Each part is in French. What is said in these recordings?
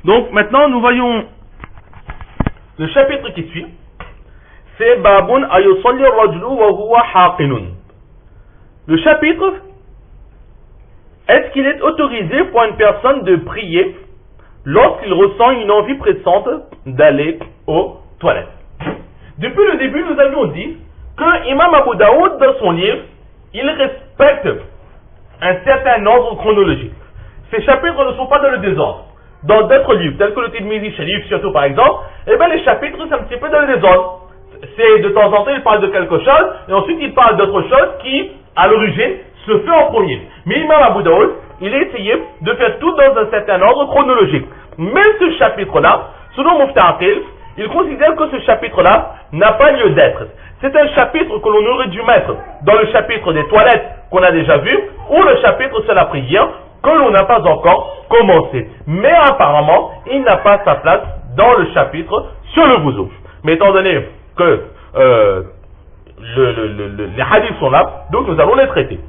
Donc maintenant nous voyons le chapitre qui suit. C'est Babun ayusalli rajulu wa huwa haqinun. Le chapitre, est-ce qu'il est autorisé pour une personne de prier lorsqu'il ressent une envie pressante d'aller aux toilettes? Depuis le début, nous avions dit que Imam Abu Daoud, dans son livre, il respecte un certain ordre chronologique. Ces chapitres ne sont pas dans le désordre. Dans d'autres livres, tels que le Tirmidhi Sharif, surtout par exemple, les chapitres, c'est un petit peu dans le désordre. C'est de temps en temps, il parle de quelque chose, et ensuite il parle d'autre chose qui, à l'origine, se fait en premier. Mais Imam Abu Daoud, il a essayé de faire tout dans un certain ordre chronologique. Mais ce chapitre-là, selon Mufti Aqil, il considère que ce chapitre-là n'a pas lieu d'être. C'est un chapitre que l'on aurait dû mettre dans le chapitre des toilettes qu'on a déjà vu, ou le chapitre sur la prière que l'on n'a pas encore commencé. Mais apparemment, il n'a pas sa place dans le chapitre sur le wudu. Mais étant donné que les hadiths sont là, donc nous allons les traiter.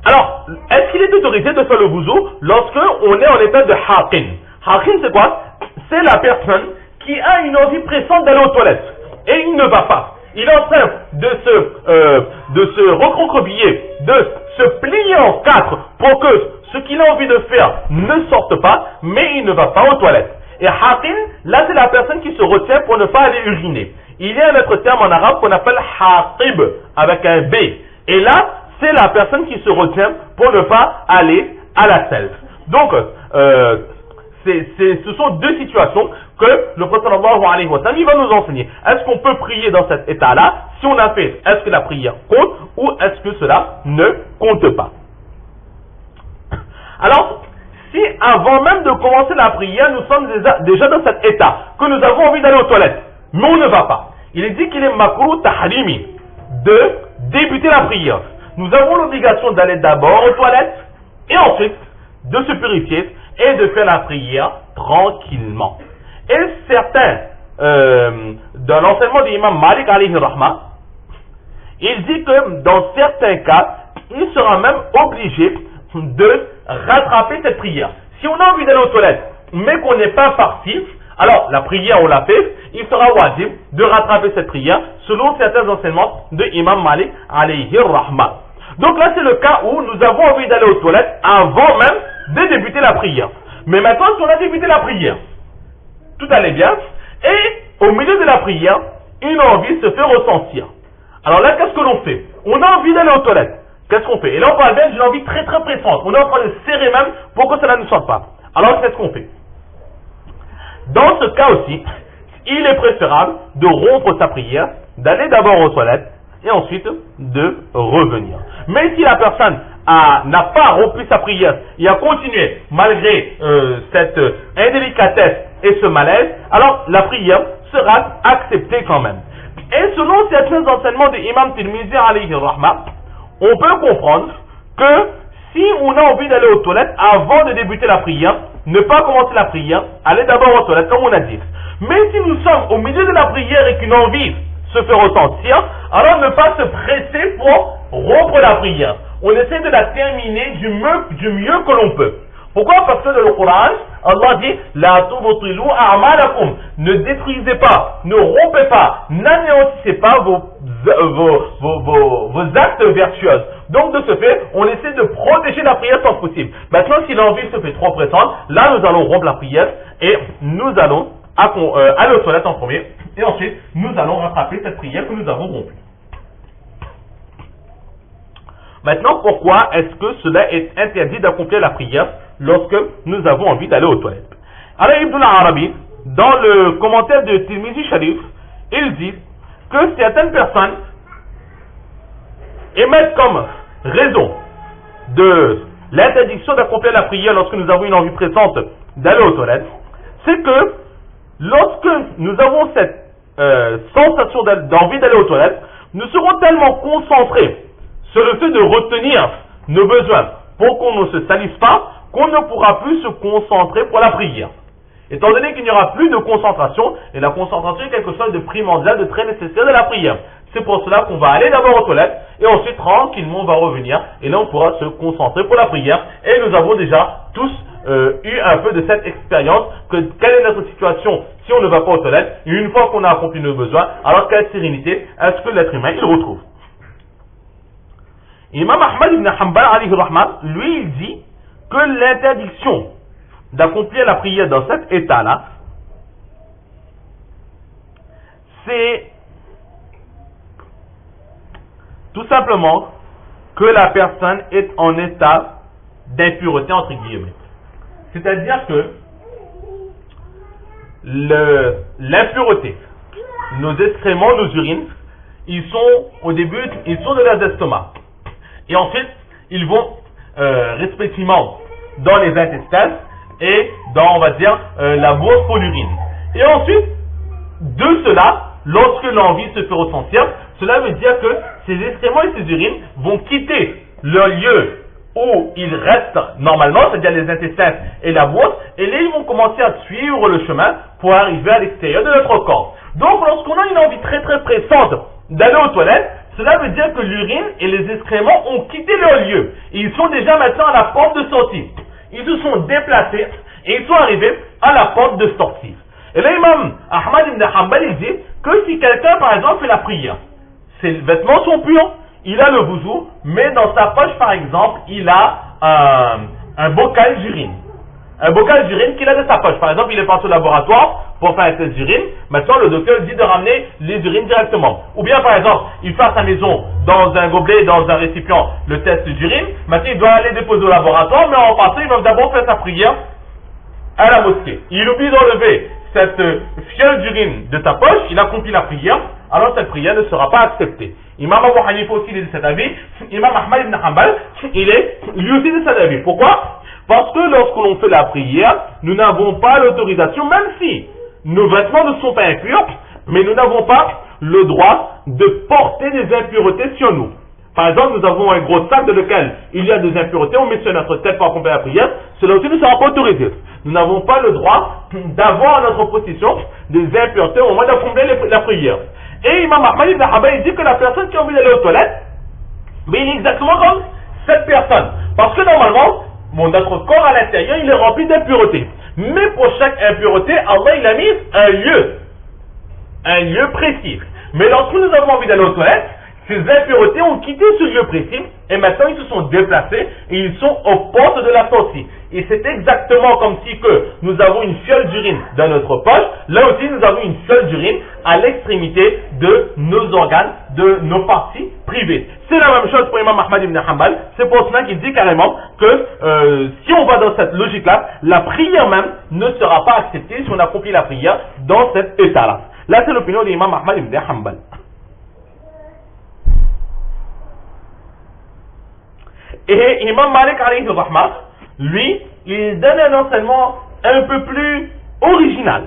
Alors, est-ce qu'il est autorisé de faire le wudu lorsque on est en état de haqin? Haqin, c'est quoi? C'est la personne qui a une envie pressante d'aller aux toilettes et il ne va pas. Il est en train de se recroqueviller, de se plier en quatre pour que ce qu'il a envie de faire ne sorte pas, mais il ne va pas aux toilettes. Et haqin, là c'est la personne qui se retient pour ne pas aller uriner. Il y a un autre terme en arabe qu'on appelle haqib, avec un B. Et là, c'est la personne qui se retient pour ne pas aller à la selle. Donc, ce sont deux situations que le prophète sallallahu alayhi wa sallam va nous enseigner. Est-ce qu'on peut prier dans cet état-là? Si on a fait, est-ce que la prière compte ou est-ce que cela ne compte pas? Alors, si avant même de commencer la prière, nous sommes déjà dans cet état, que nous avons envie d'aller aux toilettes, mais on ne va pas, il est dit qu'il est makruh tahrimi de débuter la prière. Nous avons l'obligation d'aller d'abord aux toilettes et ensuite de se purifier et de faire la prière tranquillement. Et certains, dans l'enseignement de l'imam Malik alayhi rahma, il dit que dans certains cas, il sera même obligé de rattraper cette prière. Si on a envie d'aller aux toilettes, mais qu'on n'est pas parti, alors la prière on l'a fait, il sera wajib de rattraper cette prière selon certains enseignements de Imam Malik alayhi rahma. Donc là c'est le cas où nous avons envie d'aller aux toilettes avant même de débuter la prière. Mais maintenant si on a débuté la prière, tout allait bien, et au milieu de la prière, une envie se fait ressentir. Alors là qu'est-ce que l'on fait? On a envie d'aller aux toilettes. Qu'est-ce qu'on fait? Et là on parle bien d'une envie très très pressante. On est en train de serrer même pour que cela ne sorte pas. Alors qu'est-ce qu'on fait? Dans ce cas aussi, il est préférable de rompre sa prière, d'aller d'abord aux toilettes et ensuite de revenir. Mais si la personne n'a pas rompu sa prière et a continué malgré cette indélicatesse et ce malaise, alors la prière sera acceptée quand même. Et selon certains enseignements de Imam Tirmidhi alayhi rahma, on peut comprendre que si on a envie d'aller aux toilettes avant de débuter la prière, ne pas commencer la prière, aller d'abord aux toilettes comme on a dit. Mais si nous sommes au milieu de la prière et qu'une envie se fait ressentir, alors ne pas se presser pour rompre la prière. On essaie de la terminer du mieux que l'on peut. Pourquoi? Parce que dans le Coran, Allah dit La tubtilu a'malakum. Ne détruisez pas, ne rompez pas, n'anéantissez pas vos actes vertueux. Donc de ce fait, on essaie de protéger la prière tant que possible. Maintenant, si l'envie se fait trop pressante, là nous allons rompre la prière et nous allons aller aux toilettes en premier. Et ensuite, nous allons rattraper cette prière que nous avons rompue. Maintenant, pourquoi est-ce que cela est interdit d'accomplir la prière lorsque nous avons envie d'aller aux toilettes? Alors, Ibn al-Arabi, dans le commentaire de Tirmidhi Sharif, il dit que certaines personnes émettent comme raison de l'interdiction d'accomplir la prière lorsque nous avons une envie pressante d'aller aux toilettes, c'est que lorsque nous avons cette sensation d'envie d'aller aux toilettes, nous serons tellement concentrés sur le fait de retenir nos besoins pour qu'on ne se salisse pas, qu'on ne pourra plus se concentrer pour la prière. Étant donné qu'il n'y aura plus de concentration, et la concentration est quelque chose de primordial, de très nécessaire de la prière. C'est pour cela qu'on va aller d'abord aux toilettes, et ensuite tranquillement on va revenir, et là on pourra se concentrer pour la prière, et nous avons déjà tous eu un peu de cette expérience, que quelle est notre situation si on ne va pas aux toilettes, et une fois qu'on a accompli nos besoins, alors quelle sérénité est-ce que l'être humain il retrouve? Imam Ahmad ibn Hanbal, alayhi rahmat, lui il dit que l'interdiction d'accomplir la prière dans cet état-là, c'est tout simplement que la personne est en état d'impureté entre guillemets. C'est-à-dire que l'impureté, nos excréments, nos urines, ils sont au début, ils sont de leurs estomacs. Et ensuite, ils vont respectivement dans les intestins et dans, on va dire, la bourse pour l'urine. Et ensuite, de cela, lorsque l'envie se fait ressentir, cela veut dire que ces excréments et ces urines vont quitter leur lieu où ils restent normalement, c'est-à-dire les intestins et la bourse, et là ils vont commencer à suivre le chemin pour arriver à l'extérieur de notre corps. Donc lorsqu'on a une envie très très pressante d'aller aux toilettes, cela veut dire que l'urine et les excréments ont quitté leur lieu. Et ils sont déjà maintenant à la porte de sortie. Ils se sont déplacés et ils sont arrivés à la porte de sortie. Et là, Imam Ahmad ibn Hanbal, il dit que si quelqu'un, par exemple, fait la prière, ses vêtements sont purs, il a le wudu, mais dans sa poche, par exemple, il a un bocal d'urine. Un bocal d'urine qu'il a dans sa poche. Par exemple, il est parti au laboratoire pour faire un test d'urine. Maintenant, le docteur dit de ramener les urines directement. Ou bien, par exemple, il fait à sa maison, dans un gobelet, dans un récipient, le test d'urine. Maintenant, il doit aller déposer au laboratoire, mais en passant, il va d'abord faire sa prière à la mosquée. Il oublie d'enlever cette fiole d'urine de sa poche, il accomplit la prière, alors cette prière ne sera pas acceptée. Imam Abu Hanifa aussi est de cet avis, Imam Ahmad ibn Hanbal, il est lui aussi de cet avis. Pourquoi? Parce que lorsque l'on fait la prière, nous n'avons pas l'autorisation, même si nos vêtements ne sont pas impurs, mais nous n'avons pas le droit de porter des impuretés sur nous. Par exemple, nous avons un gros sac dans lequel il y a des impuretés, on met sur notre tête pour accomplir la prière, cela aussi ne sera pas autorisé. Nous n'avons pas le droit d'avoir à notre possession des impuretés au moment d'accomplir la prière. Et Imam Ahmad ibn Hanbal dit que la personne qui a envie d'aller aux toilettes, mais il est exactement comme cette personne. Parce que normalement, notre corps à l'intérieur, il est rempli d'impuretés. Mais pour chaque impureté, Allah il a mis un lieu précis. Mais lorsque nous avons envie d'aller aux toilettes, ces impuretés ont quitté ce lieu précis et maintenant ils se sont déplacés et ils sont aux portes de la sortie. Et c'est exactement comme si que nous avons une fiole d'urine dans notre poche, là aussi nous avons une fiole d'urine à l'extrémité de nos organes, de nos parties privées. C'est la même chose pour Imam Ahmad ibn Hanbal, c'est pour cela qu'il dit carrément que si on va dans cette logique-là, la prière même ne sera pas acceptée si on accomplit la prière dans cet état-là. Là c'est l'opinion d'Imam Ahmad ibn Hanbal. Et Imam Malik alayhi rahmat, lui, il donne un enseignement un peu plus original.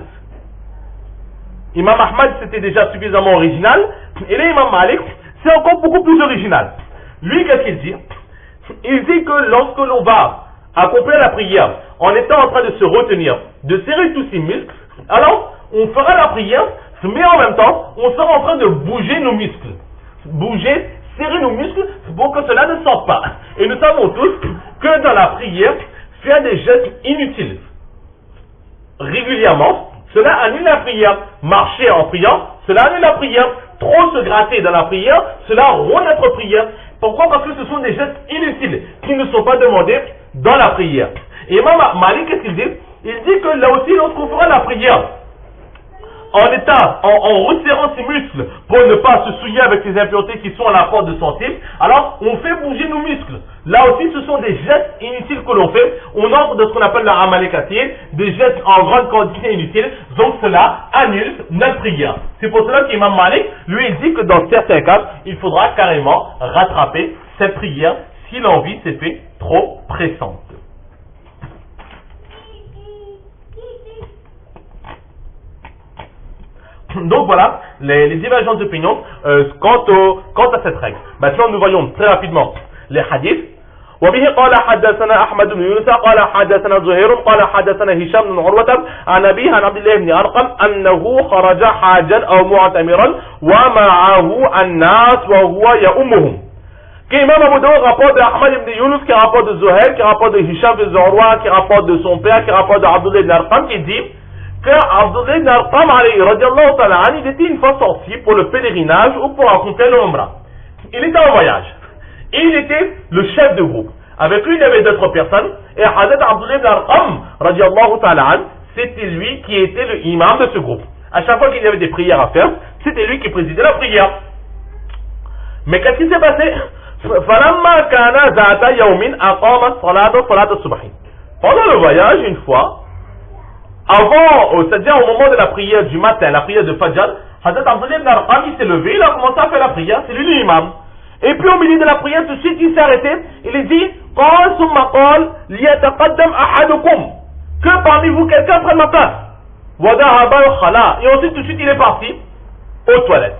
Imam Ahmad c'était déjà suffisamment original, et là Imam Malik c'est encore beaucoup plus original. Lui qu'est-ce qu'il dit? Il dit que lorsque l'on va accomplir la prière en étant en train de se retenir, de serrer tous ses muscles, alors on fera la prière, mais en même temps on sera en train de bouger nos muscles. Serrer nos muscles pour que cela ne sorte pas. Et nous savons tous que dans la prière, faire des gestes inutiles régulièrement, cela annule la prière. Marcher en priant, cela annule la prière. Trop se gratter dans la prière, cela rompt notre prière. Pourquoi? Parce que ce sont des gestes inutiles qui ne sont pas demandés dans la prière. Et Imam Malik, qu'est-ce qu'il dit? Il dit que là aussi, lorsqu'on fera la prière, en resserrant ses muscles pour ne pas se souiller avec les impuretés qui sont à la porte de sortie, alors on fait bouger nos muscles. Là aussi, ce sont des gestes inutiles que l'on fait. On entre dans ce qu'on appelle la amalekatier, des gestes en grande quantité inutiles. Donc cela annule notre prière. C'est pour cela qu'Imam Malik, lui, il dit que dans certains cas, il faudra carrément rattraper cette prière si l'envie s'est fait trop pressante. Donc voilà les divergences d'opinion quant à cette règle. Maintenant nous voyons très rapidement les hadiths. وبه قال حدثنا أحمد بن يونس قال حدثنا زهير قال حدثنا هشام بن عروة عن أبيه عن عبد الله بن أرقم أنه خرج حاجا أو معتمرا ومعه الناس وهو يؤمهم qu'Imam Abu Daoud rapporte de Ahmad ibn Yunus, qui rapporte de Zuhair, qui rapporte de Hisham ibn Urwa, qui rapporte de son père, qui rapporte de Abdullah ibn Arqam, qui dit que Abdullah ibn Arqam, radiallahu ta'ala, il était une fois sorti pour le pèlerinage ou pour accomplir le Umrah. Il était en voyage. Et il était le chef de groupe. Avec lui, il y avait d'autres personnes. Et Hazrat Abdullah ibn Arqam, radiallahu ta'ala, c'était lui qui était le imam de ce groupe. À chaque fois qu'il y avait des prières à faire, c'était lui qui présidait la prière. Mais qu'est-ce qui s'est passé? Pendant le voyage, une fois, avant, c'est-à-dire au moment de la prière du matin, la prière de Fajr, Hazrat Abdullah ibn Arqam, il s'est levé, il a commencé à faire la prière, c'est lui l'imam. Et puis au milieu de la prière, tout de suite, il s'est arrêté, il dit, que parmi vous, quelqu'un prenne ma place. Et ensuite, tout de suite, il est parti aux toilettes.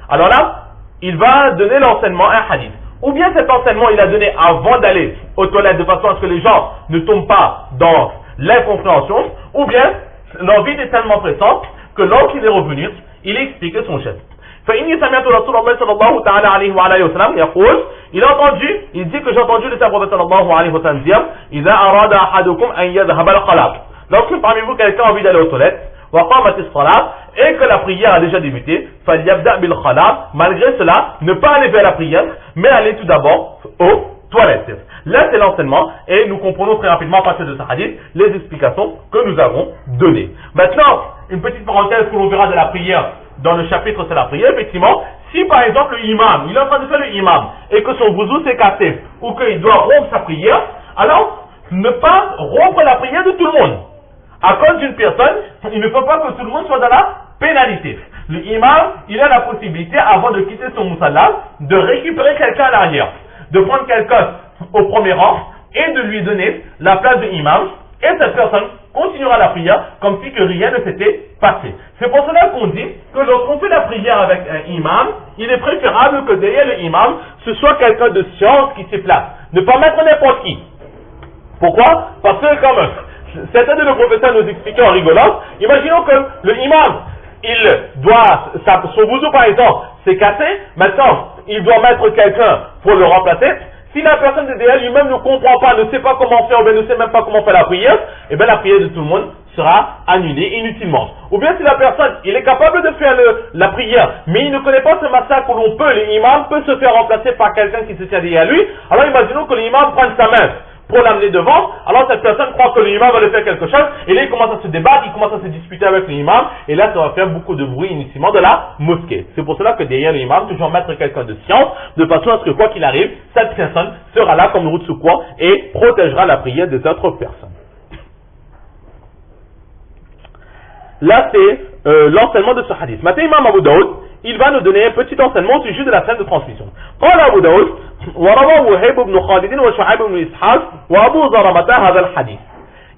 Alors là, il va donner l'enseignement, un hadith. Ou bien cet enseignement, il a donné avant d'aller aux toilettes, de façon à ce que les gens ne tombent pas dans l'incompréhension, ou bien l'envie est tellement pressante que lorsqu'il est revenu, il a expliqué son geste. Il a entendu, il dit que j'ai entendu le prophète sallallahu alayhi wa sallam dire, lorsque parmi vous quelqu'un a envie d'aller aux toilettes, et que la prière a déjà débuté, malgré cela, ne pas aller vers la prière, mais aller tout d'abord aux toilettes. Là, c'est l'enseignement, et nous comprenons très rapidement à partir de ce hadith les explications que nous avons données. Maintenant, une petite parenthèse que l'on verra de la prière dans le chapitre c'est la prière. Effectivement, si par exemple l'imam, il est en train de faire le imam, et que son wuzu s'est cassé, ou qu'il doit rompre sa prière, alors ne pas rompre la prière de tout le monde. À cause d'une personne, il ne faut pas que tout le monde soit dans la pénalité. Le imam, il a la possibilité, avant de quitter son musalla, de récupérer quelqu'un à l'arrière, de prendre quelqu'un au premier rang et de lui donner la place de imam, et cette personne continuera la prière comme si que rien ne s'était passé. C'est pour cela qu'on dit que lorsqu'on fait la prière avec un imam, il est préférable que derrière le imam, ce soit quelqu'un de science qui se place. Ne pas mettre n'importe qui. Pourquoi? Parce que comme certains de nos professeurs nous expliquaient en rigolant, imaginons que le imam, il doit, son wuzu par exemple, s'est cassé, maintenant, il doit mettre quelqu'un pour le remplacer. Si la personne de derrière lui-même ne comprend pas, ne sait pas comment faire, ou bien ne sait même pas comment faire la prière, eh bien la prière de tout le monde sera annulée inutilement. Ou bien si la personne, il est capable de faire la prière, mais il ne connaît pas ce massacre où l'on peut, l'imam peut se faire remplacer par quelqu'un qui se tient derrière lui, alors imaginons que l'imam prenne sa main pour l'amener devant, alors cette personne croit que l'imam va lui faire quelque chose, et là il commence à se débattre, il commence à se disputer avec l'imam, et là ça va faire beaucoup de bruit inutilement de la mosquée. C'est pour cela que derrière l'imam, toujours mettre quelqu'un de science, de façon à ce que quoi qu'il arrive, cette personne sera là comme route sous quoi, et protégera la prière des autres personnes. Là c'est l'enseignement de ce hadith. Maintenant Imam Abu Daoud, il va nous donner un petit enseignement au sujet de la scène de transmission. قال أبو داود وروى وهيب بن خالد وشعيب بن إسحاق وأبو زرمة هذا الحديث.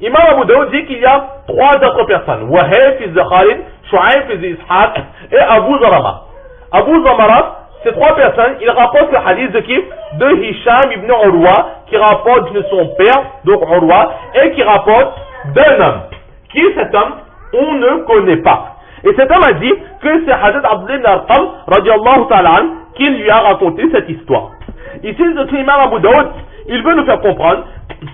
Imam Abu Daoud dit qu'il y a trois autres personnes. Wahib fils de Khalid, Shu'aib fils d'Ishaq et Abu Zarama. Abu Zarama, ces trois personnes, ils rapportent le hadith de qui? De Hisham ibn Urwa, qui rapporte de son père, donc Urwa, et qui rapporte d'un homme. Qui est cet homme? On ne connaît pas. Et cet homme a dit que c'est Hazrat Abdullah ibn Arqam, radiallahu ta'ala, qui lui a raconté cette histoire. Ici, l'imam Abu Daoud, il veut nous faire comprendre,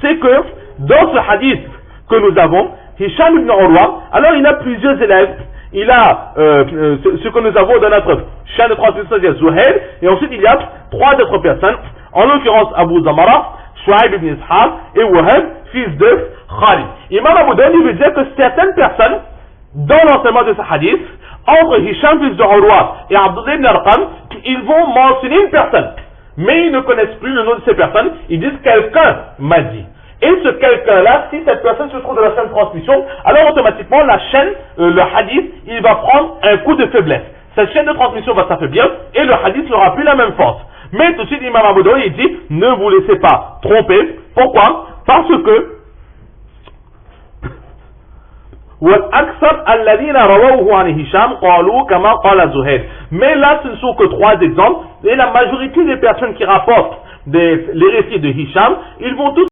c'est que dans ce hadith que nous avons, Hisham ibn Urwa, alors il a plusieurs élèves. Il a ce que nous avons dans notre chaîne de transmission, c'est-à-dire Zuhair, et ensuite il y a trois autres personnes, en l'occurrence Abu Zamara, Shu'aib ibn Ishaq et Wahab, fils de Khalid. Imam Abu Daoud, il veut dire que certaines personnes, dans l'enseignement de ce hadith, entre Hisham fils de Urwa et Abdullah ibn Arqam, ils vont mentionner une personne, mais ils ne connaissent plus le nom de ces personnes, ils disent quelqu'un m'a dit. Et ce quelqu'un-là, si cette personne se trouve dans la chaîne de transmission, alors automatiquement la chaîne, le hadith, il va prendre un coup de faiblesse. Cette chaîne de transmission va s'affaiblir et le hadith n'aura plus la même force. Mais tout de suite, Imam Abu Daoud, il dit, ne vous laissez pas tromper. Pourquoi? Parce que mais là ce ne sont que trois exemples et la majorité des personnes qui rapportent les récits de Hisham, ils vont tous